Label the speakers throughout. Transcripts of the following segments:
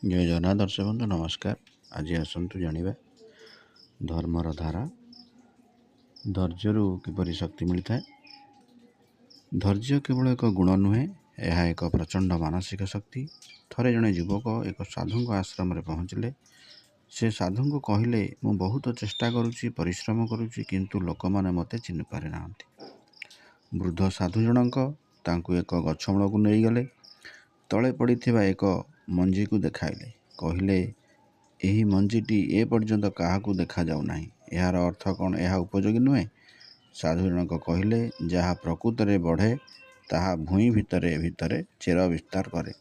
Speaker 1: ଜୟ ଜଗନ୍ନାଥ ଦର୍ଶକ ବନ୍ଧୁ ନମସ୍କାର। ଆଜି ଆସନ୍ତୁ ଜାଣିବା ଧର୍ମର ଧାରା। ଧୈର୍ଯ୍ୟରୁ କିପରି ଶକ୍ତି ମିଳିଥାଏ। ଧୈର୍ଯ୍ୟ କେବଳ ଏକ ଗୁଣ ନୁହେଁ, ଏହା ଏକ ପ୍ରଚଣ୍ଡ ମାନସିକ ଶକ୍ତି। ଥରେ ଜଣେ ଯୁବକ ଏକ ସାଧୁଙ୍କ ଆଶ୍ରମରେ ପହଞ୍ଚିଲେ। ସେ ସାଧୁଙ୍କୁ କହିଲେ, ମୁଁ ବହୁତ ଚେଷ୍ଟା କରୁଛି, ପରିଶ୍ରମ କରୁଛି, କିନ୍ତୁ ଲୋକମାନେ ମୋତେ ଚିହ୍ନି ପାରିନାହାନ୍ତି। ବୃଦ୍ଧ ସାଧୁ ଜଣକ ତାଙ୍କୁ ଏକ ଗଛ ମୂଳକୁ ନେଇଗଲେ। ତଳେ ପଡ଼ିଥିବା ଏକ ମଞ୍ଜିକୁ ଦେଖାଇଲେ। କହିଲେ, ଏହି ମଞ୍ଜିଟି ଏପର୍ଯ୍ୟନ୍ତ କାହାକୁ ଦେଖାଯାଉନାହିଁ। ଏହାର ଅର୍ଥ କ'ଣ? ଏହା ଉପଯୋଗୀ ନୁହେଁ? ସାଧୁ ଜଣକ କହିଲେ, ଯାହା ପ୍ରକୃତରେ ବଢ଼େ ତାହା ଭୂଇଁ ଭିତରେ ଭିତରେ ଚେର ବିସ୍ତାର କରେ।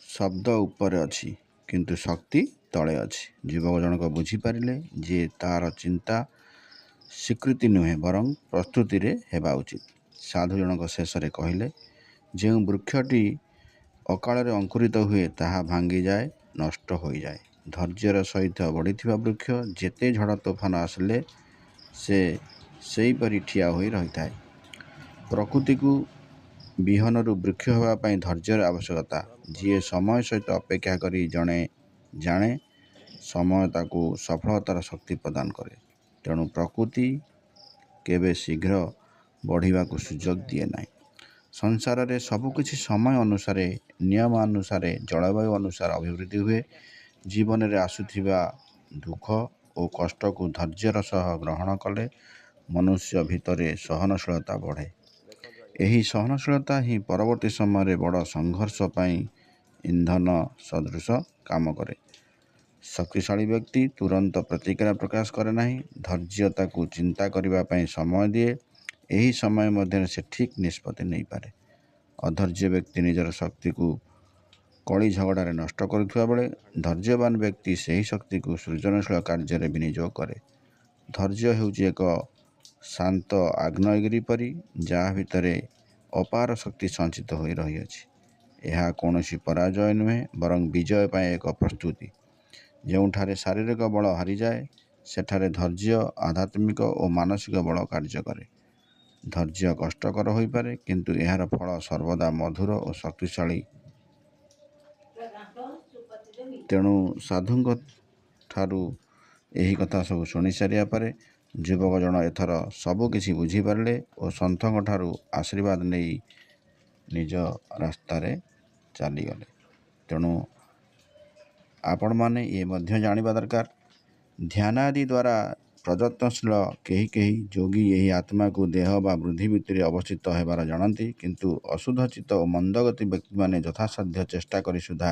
Speaker 1: ଶବ୍ଦ ଉପରେ ଅଛି, କିନ୍ତୁ ଶକ୍ତି ତଳେ ଅଛି। ଯୁବକ ଜଣକ ବୁଝିପାରିଲେ ଯେ ତାର ଚିନ୍ତା ସ୍ୱୀକୃତି ନୁହେଁ, ବରଂ ପ୍ରସ୍ତୁତିରେ ହେବା ଉଚିତ। ସାଧୁ ଜଣକ ଶେଷରେ କହିଲେ, ଯେଉଁ ବୃକ୍ଷଟି ଅକାଳରେ ଅଙ୍କୁରିତ ହୁଏ ତାହା ଭାଙ୍ଗିଯାଏ, ନଷ୍ଟ ହୋଇଯାଏ। ଧୈର୍ଯ୍ୟର ସହିତ ବଢ଼ିଥିବା ବୃକ୍ଷ ଯେତେ ଝଡ଼ ତୋଫାନ ଆସିଲେ ସେ ସେହିପରି ଠିଆ ହୋଇ ରହିଥାଏ। ପ୍ରକୃତିକୁ ବିହନରୁ ବୃକ୍ଷ ହେବା ପାଇଁ ଧୈର୍ଯ୍ୟର ଆବଶ୍ୟକତା। ଯିଏ ସମୟ ସହିତ ଅପେକ୍ଷା କରି ଜାଣେ ସମୟ ତାକୁ ସଫଳତାର ଶକ୍ତି ପ୍ରଦାନ କରେ। ତେଣୁ ପ୍ରକୃତି କେବେ ଶୀଘ୍ର ବଢ଼ିବାକୁ ସୁଯୋଗ ଦିଏ ନାହିଁ। ସଂସାରରେ ସବୁକିଛି ସମୟ ଅନୁସାରେ, ନିୟମ ଅନୁସାରେ, ଜଳବାୟୁ ଅନୁସାରେ ଅଭିବୃଦ୍ଧି ହୁଏ। ଜୀବନରେ ଆସୁଥିବା ଦୁଃଖ ଓ କଷ୍ଟକୁ ଧୈର୍ଯ୍ୟର ସହ ଗ୍ରହଣ କଲେ ମନୁଷ୍ୟ ଭିତରେ ସହନଶୀଳତା ବଢ଼େ। ଏହି ସହନଶୀଳତା ହିଁ ପରବର୍ତ୍ତୀ ସମୟରେ ବଡ଼ ସଂଘର୍ଷ ପାଇଁ ଇନ୍ଧନ ସଦୃଶ କାମ କରେ। ଶକ୍ତିଶାଳୀ ବ୍ୟକ୍ତି ତୁରନ୍ତ ପ୍ରତିକ୍ରିୟା ପ୍ରକାଶ କରେ ନାହିଁ। ଧୈର୍ଯ୍ୟ ତାକୁ ଚିନ୍ତା କରିବା ପାଇଁ ସମୟ ଦିଏ। ଏହି ସମୟ ମଧ୍ୟରେ ସେ ଠିକ୍ ନିଷ୍ପତ୍ତି ନେଇପାରେ। ଅଧୈର୍ଯ୍ୟ ବ୍ୟକ୍ତି ନିଜର ଶକ୍ତିକୁ କଳି ଝଗଡ଼ାରେ ନଷ୍ଟ କରୁଥିବା ବେଳେ ଧୈର୍ଯ୍ୟବାନ ବ୍ୟକ୍ତି ସେହି ଶକ୍ତିକୁ ସୃଜନଶୀଳ କାର୍ଯ୍ୟରେ ବିନିଯୋଗ କରେ। ଧୈର୍ଯ୍ୟ ହେଉଛି ଏକ ଶାନ୍ତ ଆଗ୍ନେୟଗିରି ପରି, ଯାହା ଭିତରେ ଅପାର ଶକ୍ତି ସଞ୍ଚିତ ହୋଇ ରହିଅଛି। ଏହା କୌଣସି ପରାଜୟ ନୁହେଁ, ବରଂ ବିଜୟ ପାଇଁ ଏକ ପ୍ରସ୍ତୁତି। ଯେଉଁଠାରେ ଶାରୀରିକ ବଳ ହାରିଯାଏ, ସେଠାରେ ଧୈର୍ଯ୍ୟ ଆଧ୍ୟାତ୍ମିକ ଓ ମାନସିକ ବଳ କାର୍ଯ୍ୟ କରେ। ଧୈର୍ଯ୍ୟ କଷ୍ଟକର ହୋଇପାରେ, କିନ୍ତୁ ଏହାର ଫଳ ସର୍ବଦା ମଧୁର ଓ ଶକ୍ତିଶାଳୀ। ତେଣୁ ସାଧୁଙ୍କ ଠାରୁ ଏହି କଥା ସବୁ ଶୁଣି ସାରିବା ପରେ ଯୁବକ ଜଣ ଏଥର ସବୁ କିଛି ବୁଝିପାରିଲେ ଓ ସନ୍ଥଙ୍କ ଠାରୁ ଆଶୀର୍ବାଦ ନେଇ ନିଜ ରାସ୍ତାରେ ଚାଲିଗଲେ। ତେଣୁ ଆପଣମାନେ ଏ ମଧ୍ୟ ଜାଣିବା ଦରକାର, ଧ୍ୟାନ ଆଦି ଦ୍ୱାରା ପ୍ରଯତ୍ନଶୀଳ କେହି ଯୋଗୀ ଏହି ଆତ୍ମାକୁ ଦେହ ବା ବୁଦ୍ଧି ଭିତରେ ଅବସ୍ଥିତ ହେବାର ଜାଣନ୍ତି, କିନ୍ତୁ ଅଶୁଦ୍ଧ ଚିତ୍ତ ଓ ମନ୍ଦଗତି ବ୍ୟକ୍ତିମାନେ ଯଥାସାଧ୍ୟ ଚେଷ୍ଟା କରି ସୁଦ୍ଧା